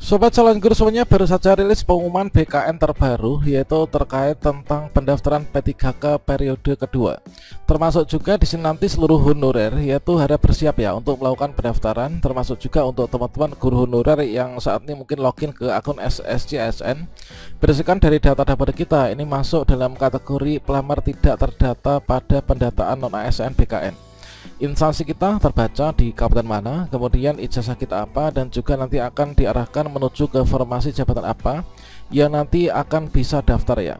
Sobat calon guru semuanya, baru saja rilis pengumuman BKN terbaru, yaitu terkait tentang pendaftaran P3K periode kedua. Termasuk juga di sini nanti seluruh honorer, yaitu harap bersiap ya untuk melakukan pendaftaran, termasuk juga untuk teman-teman guru honorer yang saat ini mungkin login ke akun SSC ASN. Berdasarkan dari data dapur kita, ini masuk dalam kategori pelamar tidak terdata pada pendataan non-ASN BKN. Instansi kita terbaca di kabupaten mana, kemudian ijazah kita apa, dan juga nanti akan diarahkan menuju ke formasi jabatan apa yang nanti akan bisa daftar ya.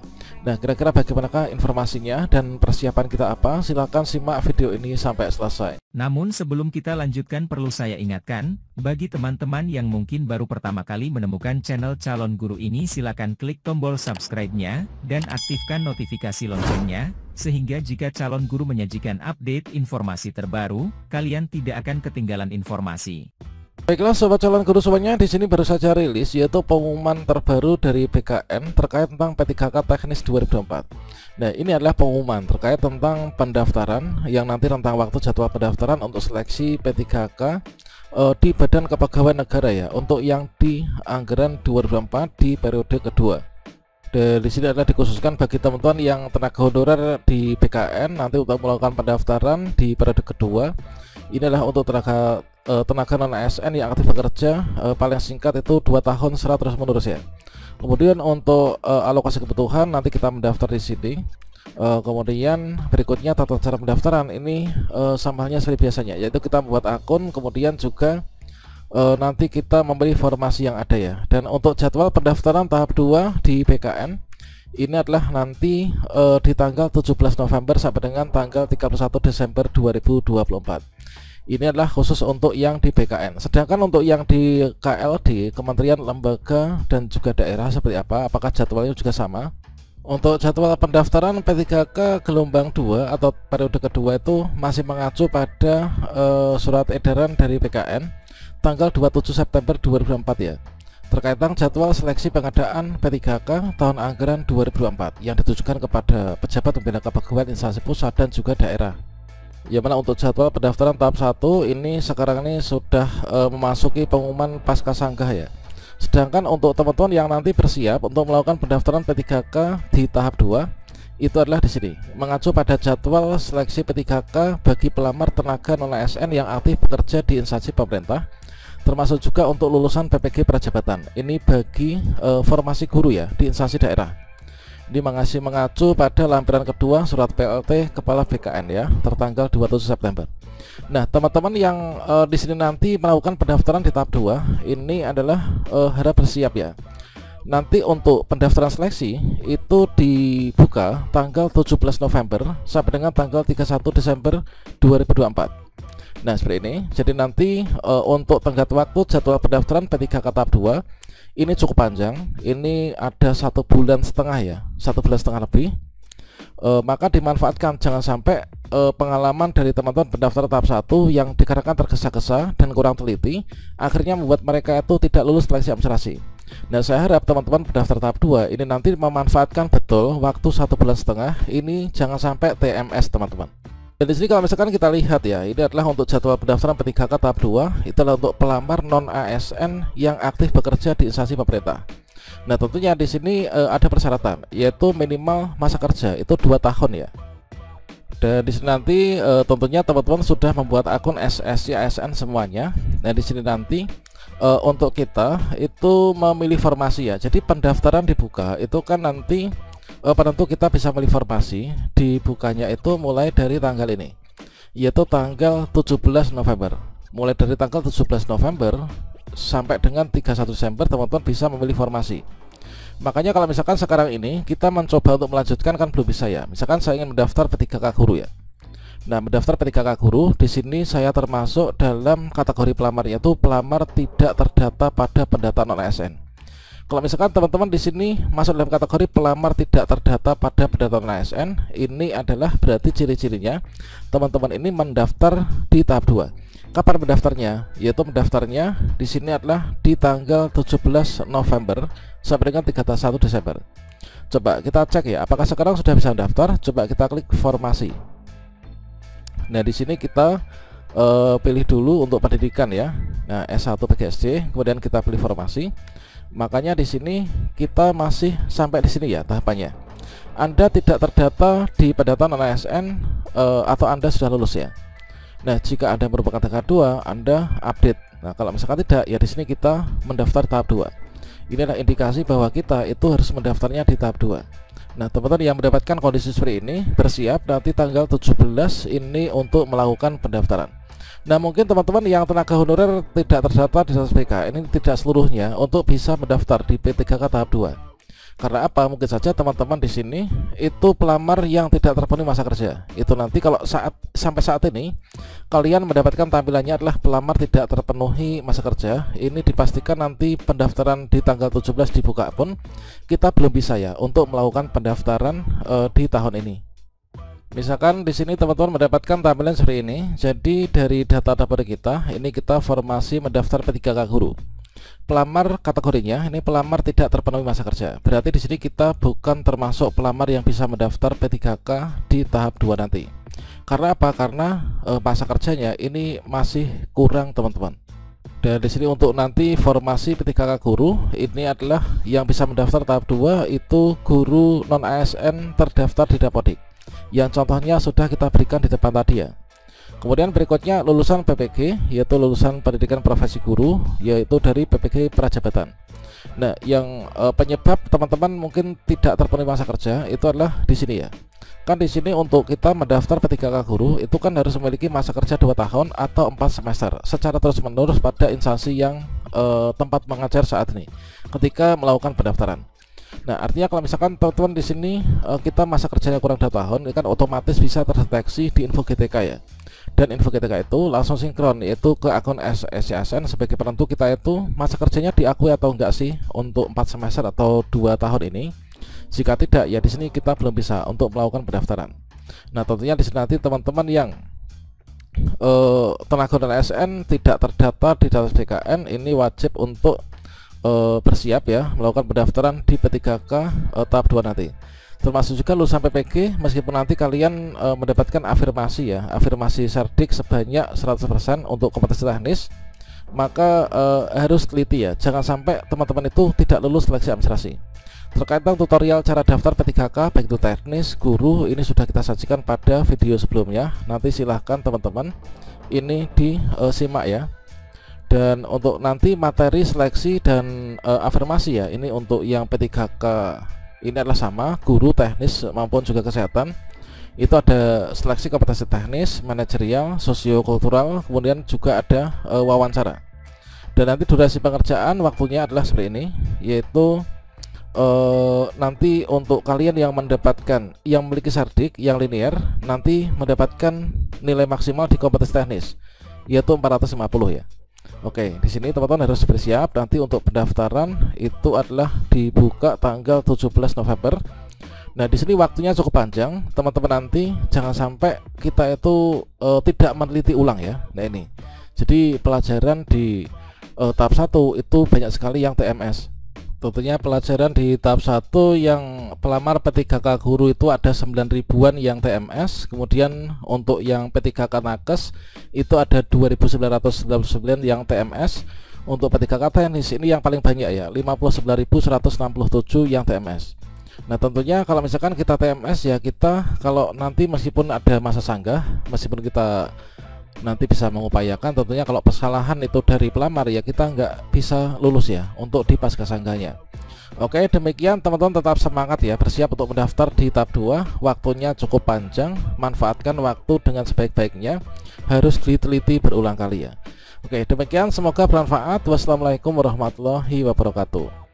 Nah, kira-kira bagaimanakah informasinya dan persiapan kita apa? Silahkan simak video ini sampai selesai. Namun sebelum kita lanjutkan, perlu saya ingatkan, bagi teman-teman yang mungkin baru pertama kali menemukan channel Calon Guru ini, silakan klik tombol subscribe-nya dan aktifkan notifikasi loncengnya, sehingga jika Calon Guru menyajikan update informasi terbaru, kalian tidak akan ketinggalan informasi. Baiklah sobat calon guru semuanya, di sini baru saja rilis yaitu pengumuman terbaru dari BKN terkait tentang P3K teknis 2024. Nah, ini adalah pengumuman terkait tentang pendaftaran yang nanti rentang waktu jadwal pendaftaran untuk seleksi P3K di Badan Kepegawaian Negara ya, untuk yang di anggaran 2024 di periode kedua. Dan di sini adalah dikhususkan bagi teman-teman yang tenaga honorer di BKN nanti untuk melakukan pendaftaran di periode kedua. Ini adalah untuk tenaga non ASN yang aktif bekerja, paling singkat itu 2 tahun secara terus menerus ya. Kemudian untuk alokasi kebutuhan nanti kita mendaftar di sini. Kemudian berikutnya tata cara pendaftaran ini sama halnya seperti biasanya, yaitu kita membuat akun, kemudian juga nanti kita memberi formasi yang ada ya. Dan untuk jadwal pendaftaran tahap 2 di BKN ini adalah nanti di tanggal 17 November sampai dengan tanggal 31 Desember 2024. Ini adalah khusus untuk yang di BKN. Sedangkan untuk yang di KLD, Kementerian Lembaga dan juga daerah seperti apa? Apakah jadwalnya juga sama? Untuk jadwal pendaftaran P3K gelombang 2 atau periode kedua itu masih mengacu pada surat edaran dari BKN tanggal 27 September 2024 ya. Terkait tentang jadwal seleksi pengadaan P3K tahun anggaran 2024 yang ditujukan kepada pejabat pembina kepegawaian instansi pusat dan juga daerah. Ya, mana untuk jadwal pendaftaran tahap 1 ini sekarang ini sudah memasuki pengumuman pasca sanggah ya. Sedangkan untuk teman-teman yang nanti bersiap untuk melakukan pendaftaran P3K di tahap 2 itu adalah di sini mengacu pada jadwal seleksi P3K bagi pelamar tenaga non ASN yang aktif bekerja di instansi pemerintah, termasuk juga untuk lulusan PPG Prajabatan. Ini bagi formasi guru ya di instansi daerah. Ini masih mengacu pada lampiran kedua surat PLT Kepala BKN ya, tertanggal 27 September. Nah, teman-teman yang di sini nanti melakukan pendaftaran di tahap 2 ini adalah harap bersiap ya. Nanti untuk pendaftaran seleksi itu dibuka tanggal 17 November sampai dengan tanggal 31 Desember 2024. Nah, seperti ini. Jadi nanti untuk tenggat waktu jadwal pendaftaran P3K tahap 2 ini cukup panjang. Ini ada 1,5 bulan ya, 1,5 bulan lebih. Maka dimanfaatkan, jangan sampai pengalaman dari teman-teman pendaftar tahap 1 yang dikarenakan tergesa-gesa dan kurang teliti akhirnya membuat mereka itu tidak lulus seleksi administrasi. Nah, saya harap teman-teman pendaftar tahap 2 ini nanti memanfaatkan betul waktu 1,5 bulan ini, jangan sampai TMS teman-teman. Dan di sini kalau misalkan kita lihat ya, ini adalah untuk jadwal pendaftaran P3K tahap 2, itu adalah untuk pelamar non ASN yang aktif bekerja di instansi pemerintah. Nah, tentunya di sini ada persyaratan, yaitu minimal masa kerja itu 2 tahun ya. Dan di sini nanti tentunya teman-teman sudah membuat akun SSC ASN semuanya. Nah, di sini nanti untuk kita itu memilih formasi ya. Jadi pendaftaran dibuka itu kan nanti penentu kita bisa memilih formasi dibukanya itu mulai dari tanggal ini, yaitu tanggal 17 November. Mulai dari tanggal 17 November sampai dengan 31 Desember teman-teman bisa memilih formasi. Makanya kalau misalkan sekarang ini kita mencoba untuk melanjutkan kan belum bisa ya. Misalkan saya ingin mendaftar P3K guru ya. Nah, mendaftar P3K guru di sini saya termasuk dalam kategori pelamar, yaitu pelamar tidak terdata pada pendataan non ASN. Kalau misalkan teman-teman di sini masuk dalam kategori pelamar tidak terdata pada pendataan ASN, ini adalah berarti ciri-cirinya teman-teman ini mendaftar di tahap 2. Kapan mendaftarnya? Yaitu mendaftarnya di sini adalah di tanggal 17 November sampai dengan 31 Desember. Coba kita cek ya, apakah sekarang sudah bisa mendaftar? Coba kita klik formasi. Nah, di sini kita pilih dulu untuk pendidikan ya. Nah, S1 PGSD, kemudian kita pilih formasi. Makanya di sini kita masih sampai di sini ya tahapannya. Anda tidak terdata di pendataan ASN atau Anda sudah lulus ya. Nah, jika Anda merupakan tingkat 2, Anda update. Nah, kalau misalkan tidak, ya di sini kita mendaftar tahap 2. Ini adalah indikasi bahwa kita itu harus mendaftarnya di tahap 2. Nah, teman-teman yang mendapatkan kondisi seperti ini bersiap nanti tanggal 17 ini untuk melakukan pendaftaran. Nah, mungkin teman-teman yang tenaga honorer tidak terdaftar di SPK, ini tidak seluruhnya untuk bisa mendaftar di P3K tahap 2. Karena apa? Mungkin saja teman-teman di sini itu pelamar yang tidak terpenuhi masa kerja. Itu nanti kalau sampai saat ini kalian mendapatkan tampilannya adalah pelamar tidak terpenuhi masa kerja, ini dipastikan nanti pendaftaran di tanggal 17 dibuka pun kita belum bisa ya untuk melakukan pendaftaran di tahun ini. Misalkan di sini teman-teman mendapatkan tampilan seperti ini. Jadi dari data kita, ini kita formasi mendaftar P3K guru. Pelamar kategorinya ini pelamar tidak terpenuhi masa kerja. Berarti di sini kita bukan termasuk pelamar yang bisa mendaftar P3K di tahap 2 nanti. Karena apa? Karena masa kerjanya ini masih kurang teman-teman. Dan di sini untuk nanti formasi P3K guru ini adalah yang bisa mendaftar tahap 2 itu guru non ASN terdaftar di Dapodik. Yang contohnya sudah kita berikan di depan tadi ya. Kemudian berikutnya lulusan PPG, yaitu lulusan pendidikan profesi guru, yaitu dari PPG Prajabatan. Nah, yang penyebab teman-teman mungkin tidak terpenuhi masa kerja itu adalah di sini ya. Kan di sini untuk kita mendaftar P3K guru itu kan harus memiliki masa kerja 2 tahun atau 4 semester secara terus-menerus pada instansi yang tempat mengajar saat ini ketika melakukan pendaftaran. Nah, artinya kalau misalkan teman-teman di sini kita masa kerjanya kurang 2 tahun, ini kan otomatis bisa terdeteksi di info GTK ya. Dan info GTK itu langsung sinkron yaitu ke akun SCSN sebagai penentu kita itu masa kerjanya diakui atau enggak sih untuk 4 semester atau 2 tahun ini. Jika tidak, ya di sini kita belum bisa untuk melakukan pendaftaran. Nah, tentunya di sini nanti teman-teman yang tenaga dan ASN tidak terdata di database BKN ini wajib untuk bersiap ya melakukan pendaftaran di P3K tahap 2 nanti. Termasuk juga lulusan PPG meskipun nanti kalian mendapatkan afirmasi ya, afirmasi Serdik sebanyak 100% untuk kompetensi teknis, maka harus teliti ya, jangan sampai teman-teman itu tidak lulus seleksi administrasi. Terkait tentang tutorial cara daftar P3K baik itu teknis, guru, ini sudah kita sajikan pada video sebelumnya. Nanti silahkan teman-teman ini disimak ya. Dan untuk nanti materi seleksi dan afirmasi ya, ini untuk yang P3K ini adalah sama, guru, teknis maupun juga kesehatan. Itu ada seleksi kompetensi teknis, manajerial, sosiokultural, kemudian juga ada wawancara. Dan nanti durasi pengerjaan waktunya adalah seperti ini, yaitu nanti untuk kalian yang mendapatkan yang memiliki Serdik yang linear nanti mendapatkan nilai maksimal di kompetensi teknis yaitu 450 ya. Oke, di sini teman-teman harus bersiap nanti untuk pendaftaran itu adalah dibuka tanggal 17 November. Nah, di sini waktunya cukup panjang, teman-teman nanti jangan sampai kita itu tidak meneliti ulang ya. Nah, ini. Jadi pelajaran di tahap 1 itu banyak sekali yang TMS. Tentunya pelajaran di tahap 1 yang pelamar P3K guru itu ada 9.000-an yang TMS. Kemudian untuk yang P3K nakes itu ada 2.999 yang TMS. Untuk P3K teknis ini yang paling banyak ya, 59.167 yang TMS. Nah, tentunya kalau misalkan kita TMS ya, kita kalau nanti meskipun ada masa sanggah, meskipun kita nanti bisa mengupayakan, tentunya kalau kesalahan itu dari pelamar ya kita nggak bisa lulus ya untuk di pasca sanggahnya. Oke, demikian teman-teman, tetap semangat ya, bersiap untuk mendaftar di tahap 2. Waktunya cukup panjang, manfaatkan waktu dengan sebaik-baiknya, harus diteliti berulang kali ya. Oke, demikian, semoga bermanfaat. Wassalamualaikum warahmatullahi wabarakatuh.